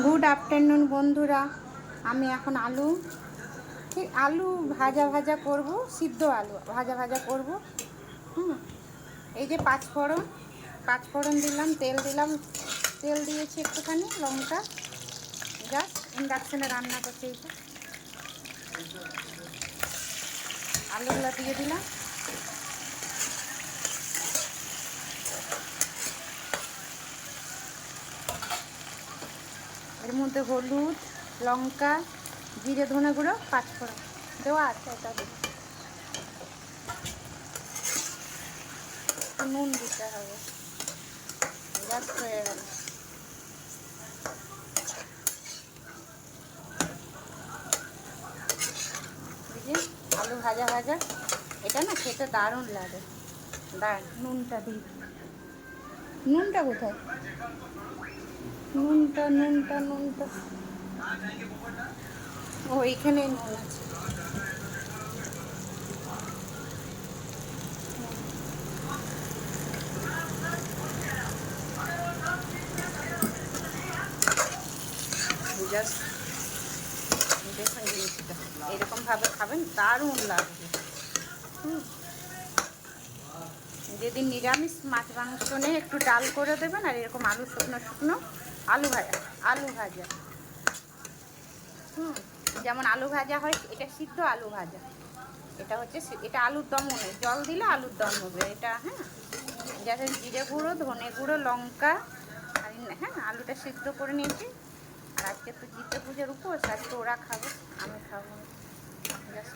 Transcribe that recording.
Good afternoon বন্ধুরা। আমি এখন আলু ভাজা ভাজা করব, সিদ্ধ আলু ভাজা ভাজা করব। এই যে পাঁচফোড়ন দিলাম, তেল দিলাম, তেল দিয়েছি একটুখানি, লঙ্কা, জাস্ট ইন্ডাকশানে রান্না করছি। এই যে আলুগুলো দিয়ে দিলাম, এর মধ্যে হলুদ, লঙ্কা, জিরে, ধনে গুঁড়ো, পাঁচফোড়ন দেওয়া আছে, এটা দিই। নুন দিতে হবে, জাস্ট হয়ে গেল। এই যে আলু ভাজা ভাজা, এটা না খেতে দারুণ লাগে। দাঁড়ান, নুনটা দিই। নুনটা কোথায়? নুনটা ও, এইখানে নুন আছে। জাস্ট দেখুন জিনিসটা, এরকমভাবে খাবেন, দারুণ লাগবে। যেদিন নিরামিষ মাছ মাংস নিয়ে একটু ডাল করে দেবেন, আর এরকম আলু শুকনো শুকনো আলু ভাজা। যেমন আলু ভাজা হয়, এটা সিদ্ধ আলু ভাজা, এটা হচ্ছে এটা আলুর দম নয়, জল দিলে আলুর দম হবে এটা। যাতে জিরে গুঁড়ো, ধনে গুঁড়ো, লঙ্কা, আর আলুটা সিদ্ধ করে নিয়েছি। আর আজকে তো জিতে পুজোর উপোস, আজকে ওরা খাবে, আমি খাবো না। জাস্ট